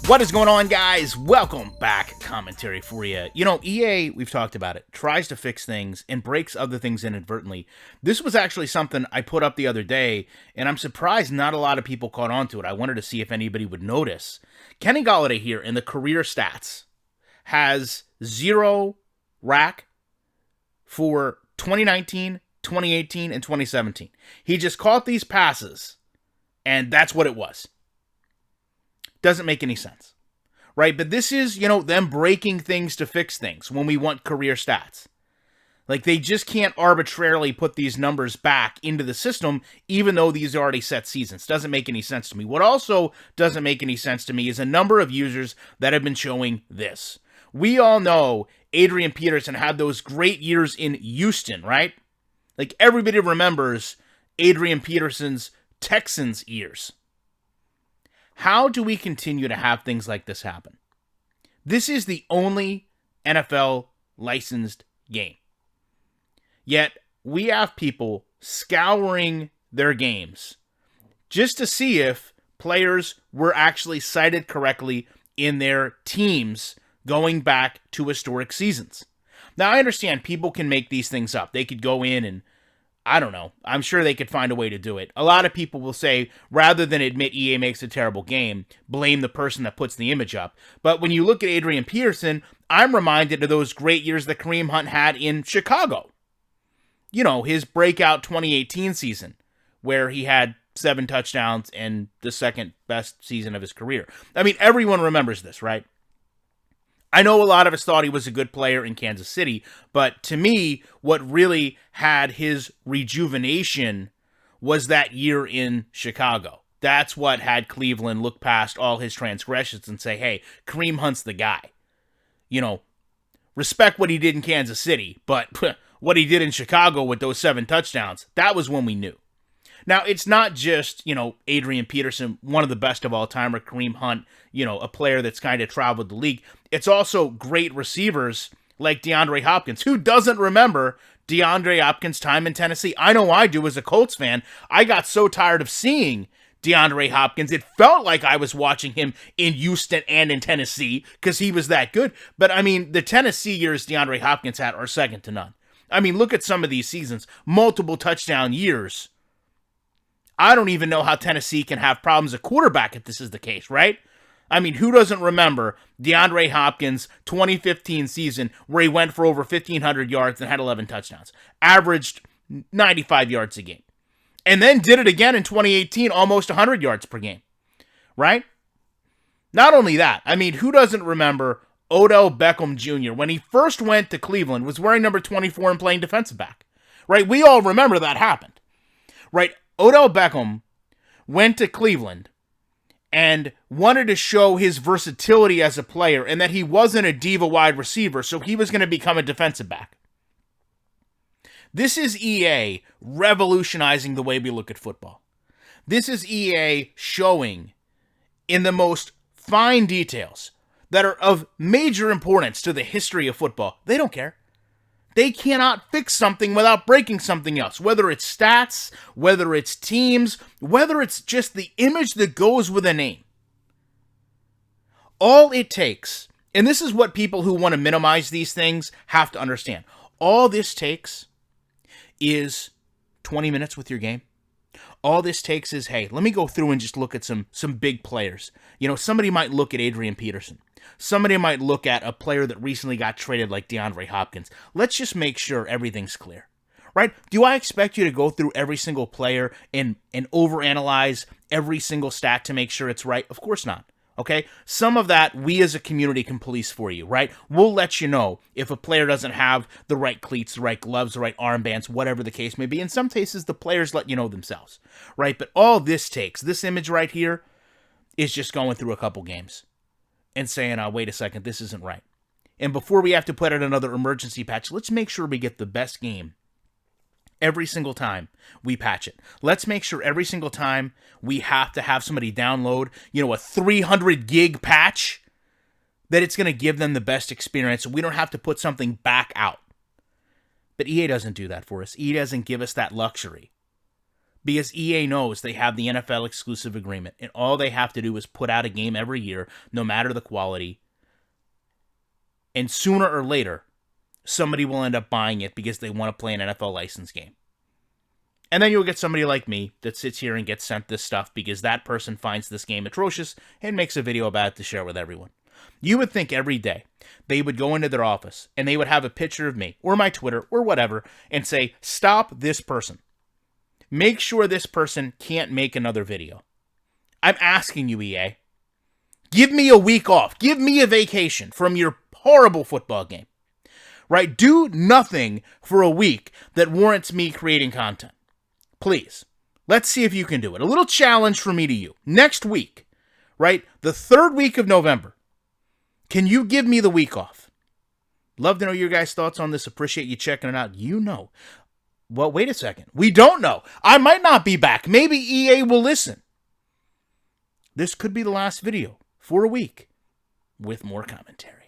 What is going on, guys? Welcome back. Commentary for you. You know, EA, we've talked about it, tries to fix things and breaks other things inadvertently. This was actually something I put up the other day, and I'm surprised not a lot of people caught on to it. I wanted to see if anybody would notice. Kenny Golladay here in the career stats has 0 rack for 2019, 2018, and 2017. He just caught these passes, and that's what it was. Doesn't make any sense, right? But this is, them breaking things to fix things when we want career stats. Like, they just can't arbitrarily put these numbers back into the system, even though these are already set seasons. Doesn't make any sense to me. What also doesn't make any sense to me is a number of users that have been showing this. We all know Adrian Peterson had those great years in Houston, right? Like, everybody remembers Adrian Peterson's Texans years. How do we continue to have things like this happen? This is the only NFL licensed game. Yet, we have people scouring their games just to see if players were actually cited correctly in their teams going back to historic seasons. Now, I understand people can make these things up. They could go in and I don't know. I'm sure they could find a way to do it. A lot of people will say, rather than admit EA makes a terrible game, blame the person that puts the image up. But when you look at Adrian Peterson, I'm reminded of those great years that Kareem Hunt had in Chicago. You know, his breakout 2018 season, where he had 7 touchdowns and the second best season of his career. I mean, everyone remembers this, right? I know a lot of us thought he was a good player in Kansas City, but to me, what really had his rejuvenation was that year in Chicago. That's what had Cleveland look past all his transgressions and say, hey, Kareem Hunt's the guy. You know, respect what he did in Kansas City, but what he did in Chicago with those 7 touchdowns, that was when we knew. Now, it's not just, Adrian Peterson, one of the best of all time, or Kareem Hunt, a player that's kind of traveled the league. It's also great receivers like DeAndre Hopkins. Who doesn't remember DeAndre Hopkins' time in Tennessee? I know I do as a Colts fan. I got so tired of seeing DeAndre Hopkins. It felt like I was watching him in Houston and in Tennessee because he was that good. But, I mean, the Tennessee years DeAndre Hopkins had are second to none. I mean, look at some of these seasons. Multiple touchdown years. I don't even know how Tennessee can have problems at quarterback if this is the case, right? I mean, who doesn't remember DeAndre Hopkins' 2015 season where he went for over 1,500 yards and had 11 touchdowns, averaged 95 yards a game, and then did it again in 2018, almost 100 yards per game, right? Not only that, I mean, who doesn't remember Odell Beckham Jr. when he first went to Cleveland, was wearing number 24 and playing defensive back, right? We all remember that happened, right? Odell Beckham went to Cleveland and wanted to show his versatility as a player and that he wasn't a diva wide receiver, so he was going to become a defensive back. This is EA revolutionizing the way we look at football. This is EA showing in the most fine details that are of major importance to the history of football. They don't care. They cannot fix something without breaking something else, whether it's stats, whether it's teams, whether it's just the image that goes with a name. All it takes, and this is what people who want to minimize these things have to understand, all this takes is 20 minutes with your game. All this takes is, hey, let me go through and just look at some big players. Somebody might look at Adrian Peterson. Somebody might look at a player that recently got traded like DeAndre Hopkins. Let's just make sure everything's clear, right? Do I expect you to go through every single player and overanalyze every single stat to make sure it's right? Of course not, okay? Some of that we as a community can police for you, right? We'll let you know if a player doesn't have the right cleats, the right gloves, the right armbands, whatever the case may be. In some cases, the players let you know themselves, right? But all this takes, this image right here, is just going through a couple games and saying, oh, wait a second, this isn't right. And before we have to put out another emergency patch, let's make sure we get the best game every single time we patch it. Let's make sure every single time we have to have somebody download, a 300 gig patch that it's going to give them the best experience, so we don't have to put something back out. But EA doesn't do that for us. EA doesn't give us that luxury. Because EA knows they have the NFL exclusive agreement, and all they have to do is put out a game every year, no matter the quality. And sooner or later, somebody will end up buying it because they want to play an NFL license game. And then you'll get somebody like me that sits here and gets sent this stuff because that person finds this game atrocious and makes a video about it to share with everyone. You would think every day they would go into their office and they would have a picture of me or my Twitter or whatever and say, stop this person. Make sure this person can't make another video. I'm asking you, EA. Give me a week off. Give me a vacation from your horrible football game. Right? Do nothing for a week that warrants me creating content. Please. Let's see if you can do it. A little challenge for me to you. Next week, right? The third week of November. Can you give me the week off? Love to know your guys' thoughts on this. Appreciate you checking it out. You know. Well, wait a second. We don't know. I might not be back. Maybe EA will listen. This could be the last video for a week with more commentary.